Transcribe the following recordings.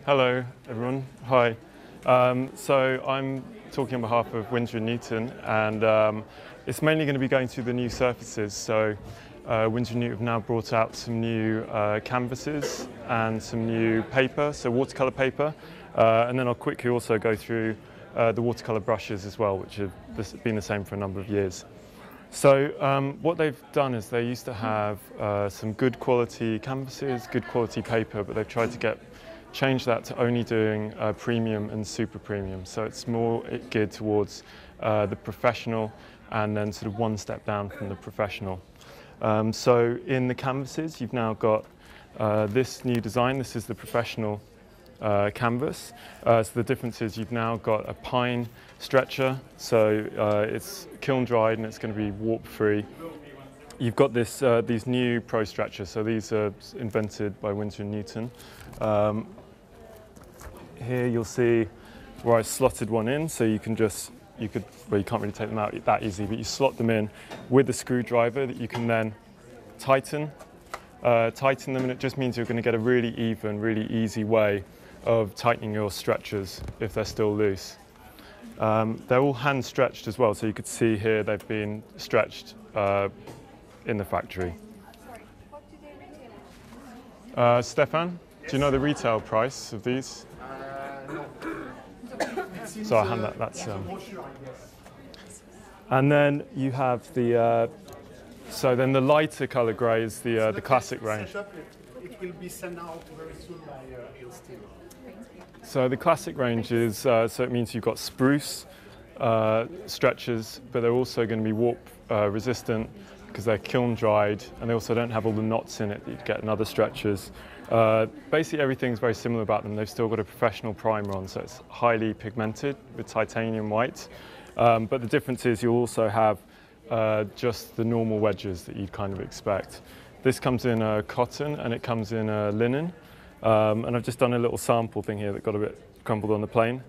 Hello, everyone. Hi. So I'm talking on behalf of Winsor Newton, and it's mainly going to be going through the new surfaces. So Winsor Newton have now brought out some new canvases and some new paper, so watercolour paper, and then I'll quickly also go through the watercolour brushes as well, which have been the same for a number of years. So what they've done is they used to have some good quality canvases, good quality paper, but they've tried to change that to only doing premium and super premium. So it's more geared towards the professional and then sort of one step down from the professional. So in the canvases, you've now got this new design. This is the professional canvas. So the difference is you've now got a pine stretcher, so it's kiln dried and it's going to be warp free. You've got these new pro stretchers, so these are invented by Winsor Newton. Here you'll see where I slotted one in, so you can't really take them out that easy, but you slot them in with a screwdriver that you can then tighten them, and it just means you're going to get a really even, really easy way of tightening your stretchers if they're still loose. They're all hand stretched as well, so you could see here they've been stretched in the factory. What do they retail? Stefan, do you know the retail price of these? No. So I'll hand that. That's. And then you have the. So then the lighter colour grey is the classic range. It will be sent out very soon by Steel. So the classic range is so it means you've got spruce stretchers, but they're also going to be warp resistant because they're kiln dried, and they also don't have all the knots in it that you'd get in other stretchers. Basically everything's very similar about them. They've still got a professional primer on, so it's highly pigmented with titanium white. But the difference is you'll also have just the normal wedges that you'd kind of expect. This comes in cotton and it comes in linen. And I've just done a little sample thing here that got a bit crumpled on the plane.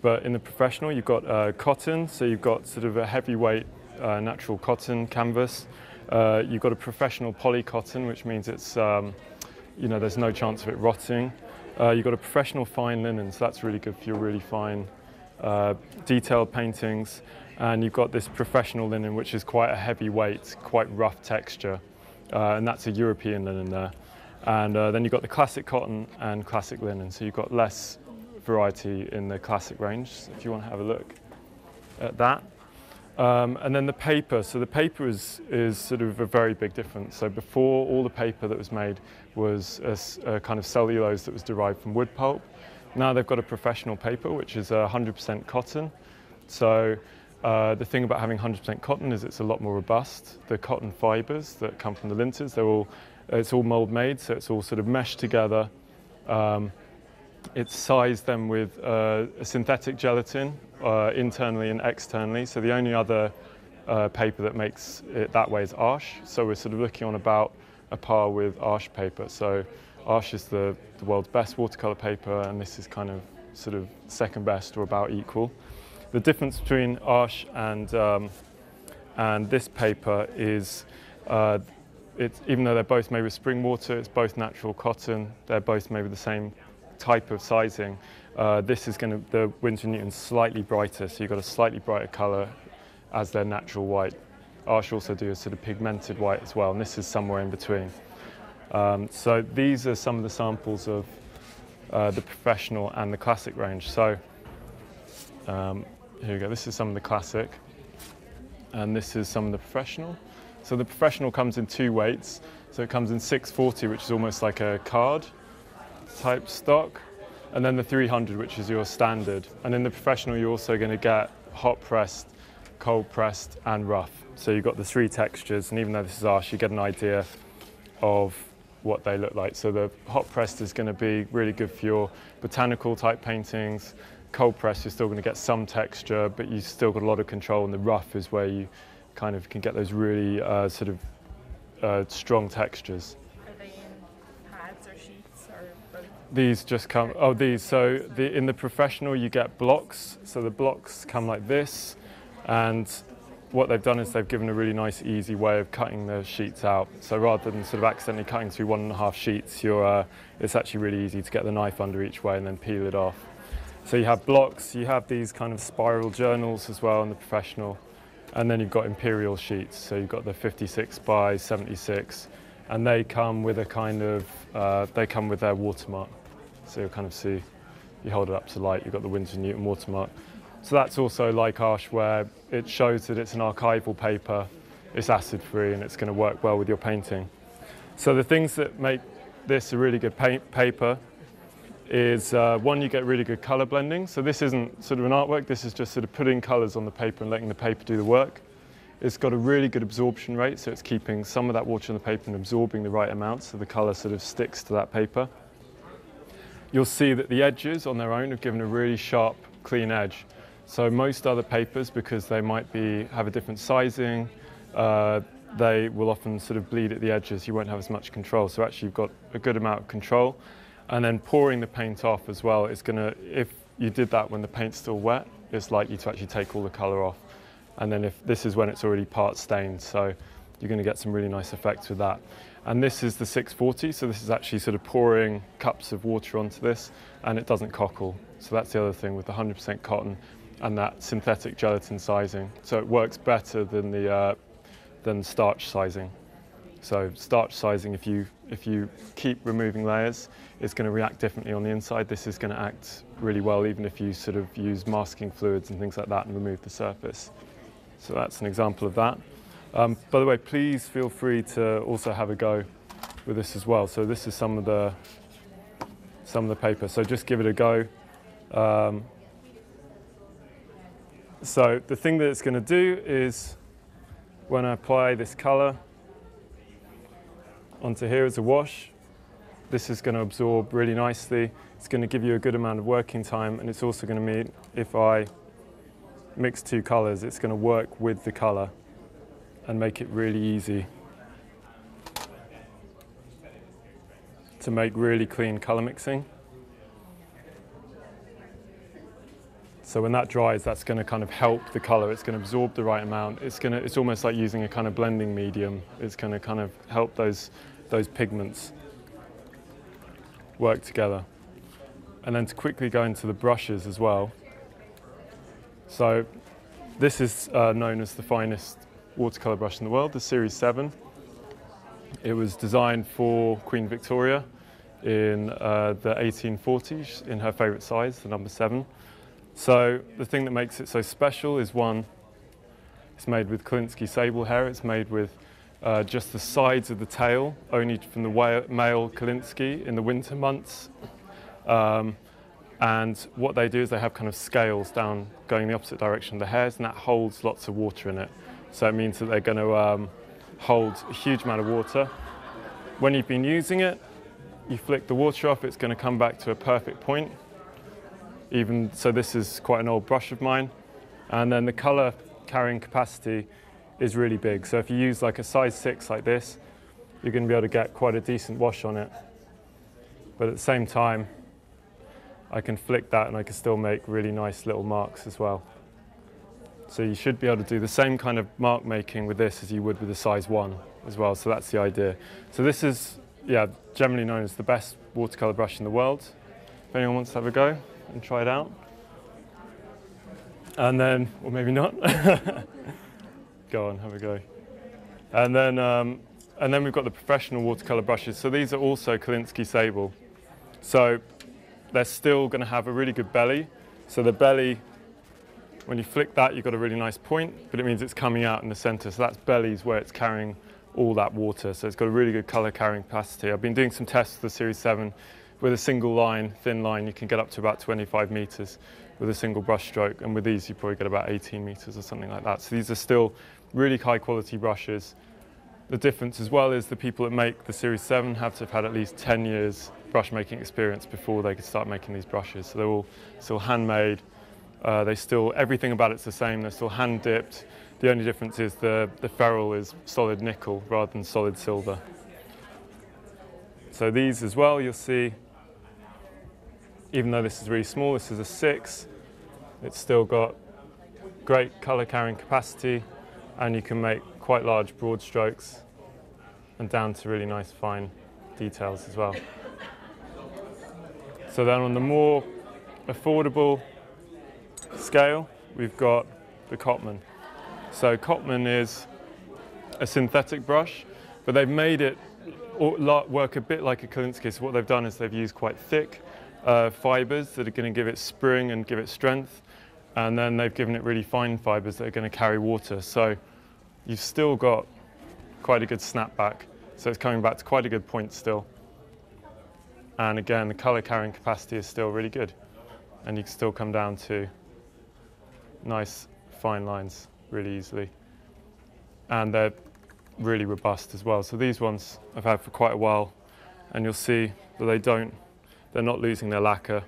But in the professional, you've got cotton, so you've got sort of a heavyweight natural cotton canvas. You've got a professional poly cotton, which means it's, there's no chance of it rotting. You've got a professional fine linen, so that's really good for your really fine detailed paintings. And you've got this professional linen, which is quite a heavy weight, quite rough texture. And that's a European linen there. And then you've got the classic cotton and classic linen, so you've got less variety in the classic range, if you want to have a look at that. And then the paper, so the paper is sort of a very big difference. So before, all the paper that was made was a kind of cellulose that was derived from wood pulp. Now they've got a professional paper, which is 100% cotton. So the thing about having 100% cotton is it's a lot more robust. The cotton fibres that come from the linters, it's all mould made, so it's all sort of meshed together. It's sized then with a synthetic gelatin internally and externally. So the only other paper that makes it that way is Arches. So we're sort of looking on about a par with Arches paper. So Arches is the world's best watercolour paper, and this is kind of sort of second best or about equal. The difference between Arches and this paper is even though they're both made with spring water, it's both natural cotton, they're both made with the same type of sizing. This is the Winsor Newton slightly brighter, so you've got a slightly brighter colour as their natural white. Arches also do a sort of pigmented white as well, and this is somewhere in between. So these are some of the samples of the professional and the classic range. So here we go, this is some of the classic, and this is some of the professional. So the professional comes in two weights. So it comes in 640, which is almost like a card type stock, and then the 300, which is your standard. And in the professional, you're also going to get hot pressed, cold pressed, and rough. So you've got the three textures, and even though this is Arches, you get an idea of what they look like. So the hot pressed is going to be really good for your botanical type paintings. Cold pressed, you're still going to get some texture, but you've still got a lot of control, and the rough is where you kind of can get those really sort of strong textures. Are they in pads or sheets or both? These just come, in the professional you get blocks, so the blocks come like this, and what they've done is they've given a really nice, easy way of cutting the sheets out. So rather than sort of accidentally cutting through 1.5 sheets, it's actually really easy to get the knife under each way and then peel it off. So you have blocks, you have these kind of spiral journals as well in the professional, and then you've got imperial sheets. So you've got the 56 by 76, and they come with a kind of, they come with their watermark. So you'll kind of see, you hold it up to light, you've got the Winsor Newton watermark. So that's also like Arsh, where it shows that it's an archival paper, it's acid free, and it's going to work well with your painting. So the things that make this a really good paper is one, you get really good color blending. So this isn't sort of an artwork, this is just sort of putting colors on the paper and letting the paper do the work. It's got a really good absorption rate, so it's keeping some of that water in the paper and absorbing the right amount, so the color sort of sticks to that paper. You'll see that the edges on their own have given a really sharp, clean edge. So most other papers, because they might have a different sizing, they will often sort of bleed at the edges. You won't have as much control. So actually you've got a good amount of control. And then pouring the paint off as well, it's going to, if you did that when the paint's still wet, it's likely to actually take all the colour off. And then if this is when it's already part stained, so you're going to get some really nice effects with that. And this is the 640, so this is actually sort of pouring cups of water onto this, and it doesn't cockle. So that's the other thing with the 100% cotton and that synthetic gelatin sizing. So it works better than starch sizing. So starch sizing, if you keep removing layers, it's going to react differently on the inside. This is going to act really well, even if you sort of use masking fluids and things like that and remove the surface. So that's an example of that. By the way, please feel free to also have a go with this as well. So this is some of the paper. So just give it a go. So the thing that it's going to do is, when I apply this colour onto here as a wash, this is going to absorb really nicely. It's going to give you a good amount of working time, and it's also going to mean if I mix two colours, it's going to work with the colour and make it really easy to make really clean colour mixing. So when that dries, that's going to kind of help the colour. It's going to absorb the right amount. It's almost like using a kind of blending medium. It's going to kind of help those pigments work together. And then to quickly go into the brushes as well. So this is known as the finest watercolour brush in the world, the Series 7. It was designed for Queen Victoria in the 1840s in her favourite size, the number 7. So the thing that makes it so special is, one, it's made with Kolinsky sable hair. It's made with just the sides of the tail, only from the male Kolinsky in the winter months. And what they do is they have kind of scales down going the opposite direction of the hairs, and that holds lots of water in it. So it means that they're going to hold a huge amount of water. When you've been using it, you flick the water off, it's going to come back to a perfect point. So this is quite an old brush of mine. And then the colour carrying capacity is really big. So if you use like a size 6 like this, you're going to be able to get quite a decent wash on it. But at the same time, I can flick that and I can still make really nice little marks as well. So you should be able to do the same kind of mark making with this as you would with a size 1 as well. So that's the idea. So this is, generally known as the best watercolour brush in the world. If anyone wants to have a go and try it out. And then, or maybe not. Go on, have a go. And then we've got the professional watercolour brushes. So these are also Kolinsky sable. So they're still going to have a really good belly. So the belly, when you flick that, you've got a really nice point, but it means it's coming out in the centre. So that's bellies where it's carrying all that water. So it's got a really good colour carrying capacity. I've been doing some tests with the Series 7. With a single line, thin line, you can get up to about 25 metres with a single brush stroke. And with these, you probably get about 18 metres or something like that. So these are still really high quality brushes. The difference as well is the people that make the Series 7 have to have had at least 10 years brush making experience before they could start making these brushes. So they're all still handmade. Everything about it's the same. They're still hand dipped. The only difference is the ferrule is solid nickel rather than solid silver. So these as well, you'll see, even though this is really small, this is a 6, it's still got great colour carrying capacity. and you can make quite large broad strokes and down to really nice fine details as well. So then on the more affordable scale, we've got the Cotman. So Cotman is a synthetic brush, but they've made it work a bit like a Kolinsky. So what they've done is they've used quite thick fibers that are going to give it spring and give it strength, and then they've given it really fine fibers that are going to carry water. So you've still got quite a good snapback. So it's coming back to quite a good point still. And again, the color carrying capacity is still really good. And you can still come down to nice fine lines really easily. And they're really robust as well. So these ones I've had for quite a while, and you'll see that they're not losing their lacquer.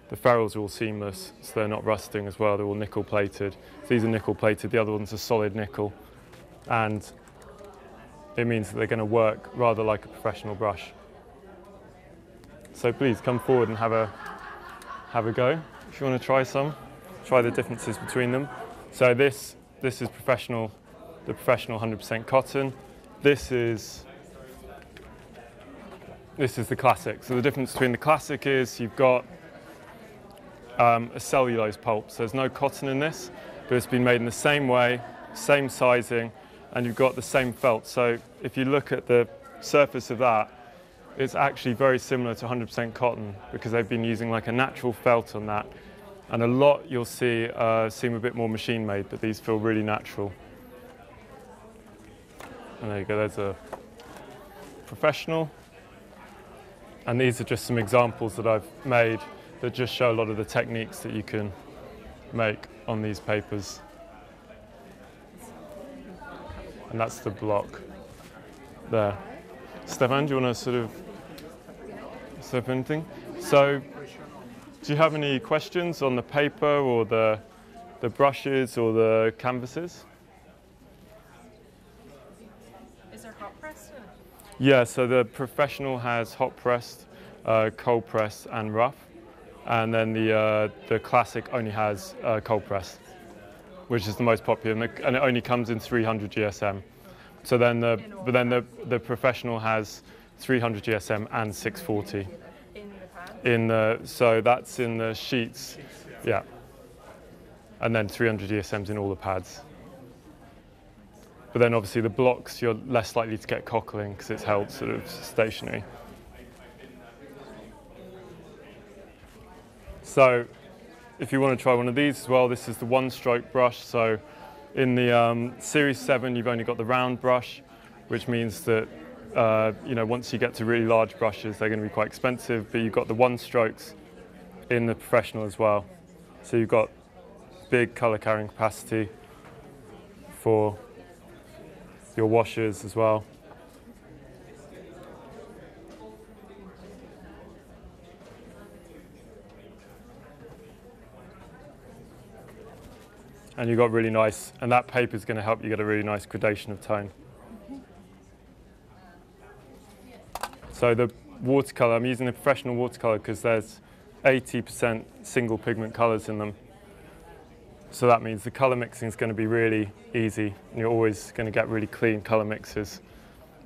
The ferrules are all seamless, so they're not rusting as well. They're all nickel plated. So these are nickel plated, the other ones are solid nickel. And it means that they're going to work rather like a professional brush. So please come forward and have a go. If you want to try some, try the differences between them. So this is professional, the professional 100% cotton. This is the classic. So the difference between the classic is you've got a cellulose pulp. So there's no cotton in this, but it's been made in the same way, same sizing, and you've got the same felt. So if you look at the surface of that, it's actually very similar to 100% cotton because they've been using like a natural felt on that. And a lot you'll see seem a bit more machine made, but these feel really natural. And there you go, there's a professional. And these are just some examples that I've made that just show a lot of the techniques that you can make on these papers. And that's the block there. Stefan, do you want to sort of say anything? So, do you have any questions on the paper or the brushes or the canvases? Is there hot press? Yeah, so the professional has hot pressed, cold pressed and rough. And then the classic only has cold pressed, which is the most popular, and it only comes in 300 GSM. So then the professional has 300 GSM and 640. In the pad? So that's in the sheets, yeah. And then 300 GSMs in all the pads. But then obviously the blocks, you're less likely to get cockling because it's held sort of stationary. So if you want to try one of these as well, this is the one-stroke brush. So in the Series 7, you've only got the round brush, which means that once you get to really large brushes, they're going to be quite expensive. But you've got the one-strokes in the professional as well. So you've got big color carrying capacity for your washers as well. And you've got really nice, and that paper is going to help you get a really nice gradation of tone. So the watercolor, I'm using the professional watercolor because there's 80% single pigment colors in them. So that means the color mixing is going to be really easy, and you're always going to get really clean color mixes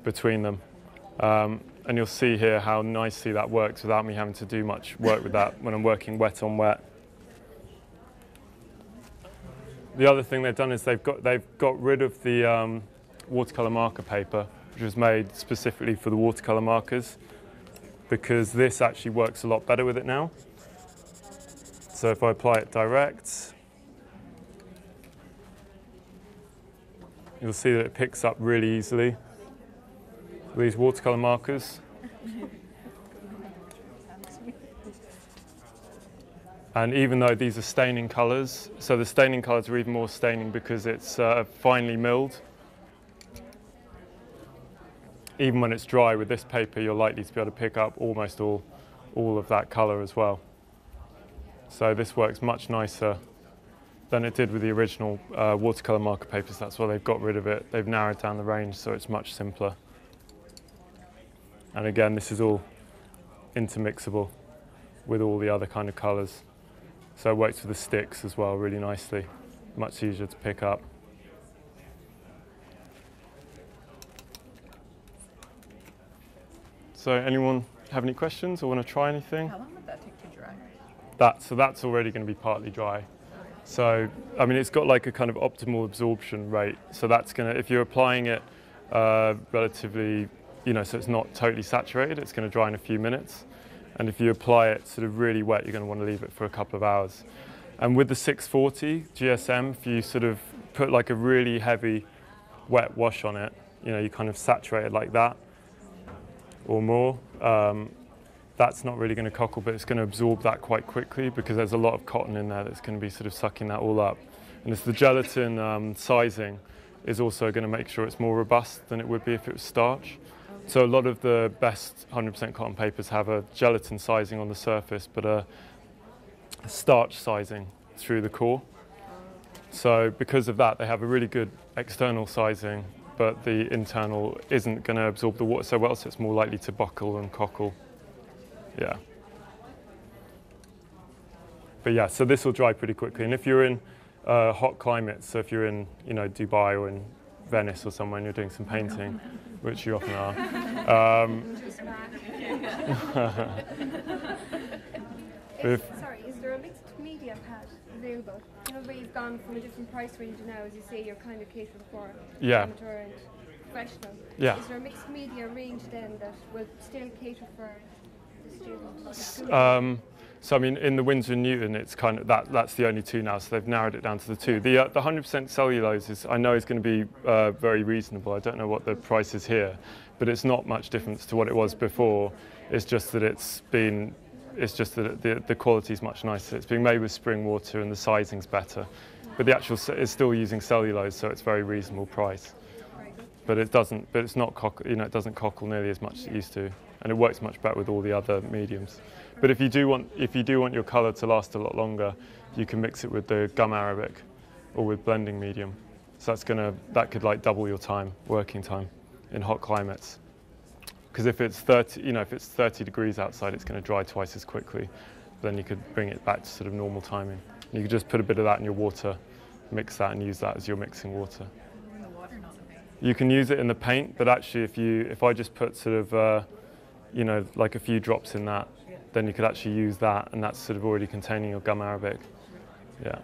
between them. And you'll see here how nicely that works without me having to do much work with that when I'm working wet on wet. The other thing they've done is they've got rid of the watercolor marker paper, which was made specifically for the watercolor markers, because this actually works a lot better with it now. So if I apply it direct, you'll see that it picks up really easily these watercolor markers. And even though these are staining colors, so the staining colors are even more staining because it's finely milled. Even when it's dry with this paper, you're likely to be able to pick up almost all of that color as well. So this works much nicer than it did with the original watercolor marker papers. That's why they've got rid of it. They've narrowed down the range, so it's much simpler. And again, this is all intermixable with all the other kind of colors. So it works with the sticks as well really nicely, much easier to pick up. So anyone have any questions or want to try anything? How long would that take to dry? That's already going to be partly dry. So, I mean, it's got like a kind of optimal absorption rate. So that's going to, if you're applying it relatively, so it's not totally saturated, it's going to dry in a few minutes. And if you apply it sort of really wet, you're going to want to leave it for a couple of hours. And with the 640 GSM, if you sort of put like a really heavy wet wash on it, you kind of saturate it like that or more, that's not really going to cockle, but it's going to absorb that quite quickly because there's a lot of cotton in there that's going to be sort of sucking that all up. And it's the gelatin sizing is also going to make sure it's more robust than it would be if it was starch. So a lot of the best 100% cotton papers have a gelatin sizing on the surface, but a starch sizing through the core. So because of that, they have a really good external sizing, but the internal isn't going to absorb the water so well, so it's more likely to buckle and cockle. Yeah. But yeah, so this will dry pretty quickly. And if you're in hot climates, so if you're in, Dubai or in Venice or somewhere and you're doing some painting, which you often are. Sorry, is there a mixed media pad available? Where you've gone from a different price range now, as you say, you're kind of catered for amateur and professional. Yeah. Is there a mixed media range then that will still cater for the student? So I mean, in the Winsor Newton, it's kind of that's the only two now. So they've narrowed it down to the two. The 100% cellulose is going to be very reasonable. I don't know what the price is here, but it's not much difference to what it was before. It's just that the quality is much nicer. It's being made with spring water and the sizing's better, but the actual is still using cellulose, so it's a very reasonable price. But it doesn't. But it's not it doesn't cockle nearly as much as it used to, and it works much better with all the other mediums. But if you do want your colour to last a lot longer, you can mix it with the gum arabic or with blending medium. So that could like double your working time in hot climates. Because if it's 30 degrees outside, it's going to dry twice as quickly. Then you could bring it back to sort of normal timing. You could just put a bit of that in your water, mix that, and use that as your mixing water. You can use it in the paint, but actually, if I just put sort of like a few drops in that, then you could actually use that, and that's sort of already containing your gum arabic. Yeah.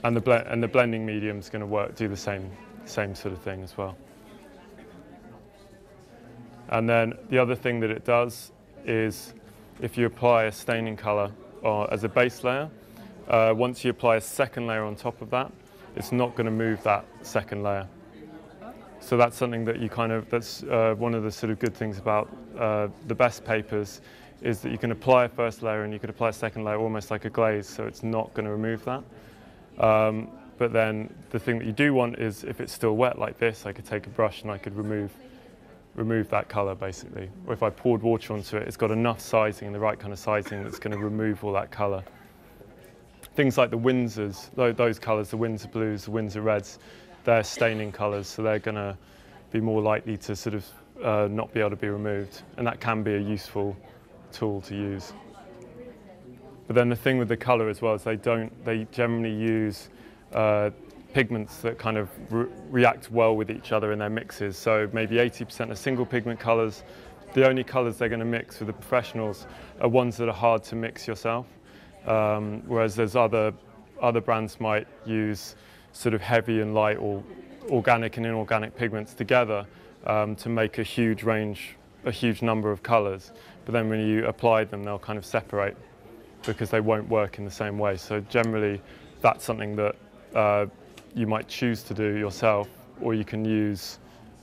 And the blending medium is going to do the same sort of thing as well. And then the other thing that it does is, if you apply a staining colour as a base layer, once you apply a second layer on top of that, it's not going to move that second layer. So that's something that that's one of the sort of good things about the best papers, is that you can apply a first layer and you can apply a second layer almost like a glaze, so it's not going to remove that. But then the thing that you do want is, if it's still wet like this, I could take a brush and I could remove that colour basically. Or if I poured water onto it, it's got enough sizing and the right kind of sizing that's going to remove all that colour. Things like the Windsors, those colours, the Windsor blues, the Windsor reds, they're staining colours, so they're going to be more likely to sort of not be able to be removed, and that can be a useful tool to use. But then the thing with the colour as well is they generally use pigments that kind of react well with each other in their mixes. So maybe 80% are single pigment colours. The only colours they're going to mix with the professionals are ones that are hard to mix yourself. Whereas there's other brands might use sort of heavy and light or organic and inorganic pigments together to make a huge number of colours. But then when you apply them, they'll kind of separate because they won't work in the same way. So generally, that's something that you might choose to do yourself, or you can use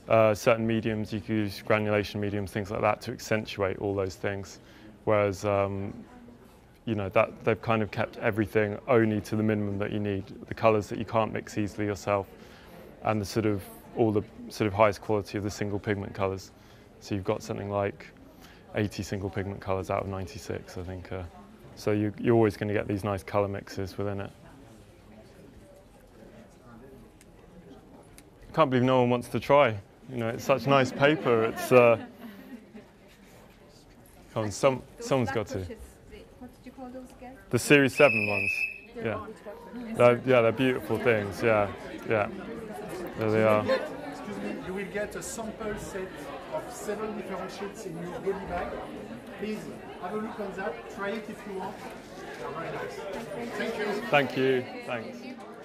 certain mediums. You can use granulation mediums, things like that, to accentuate all those things. Whereas that they've kind of kept everything only to the minimum that you need, the colours that you can't mix easily yourself, and all the sort of highest quality of the single pigment colours. So you've got something like 80 single pigment colours out of 96, I think. So you're always going to get these nice colour mixes within it. I can't believe no one wants to try. It's such nice paper. It's someone's got to. What did you call those again? The Series 7 ones. Yeah. They're beautiful things. Yeah. There they are. excuse me, you will get a sample set of 7 different sheets in your goodie bag. Please have a look on that, try it if you want. They're very nice. Thank you. Thank you. Thank you. Thanks.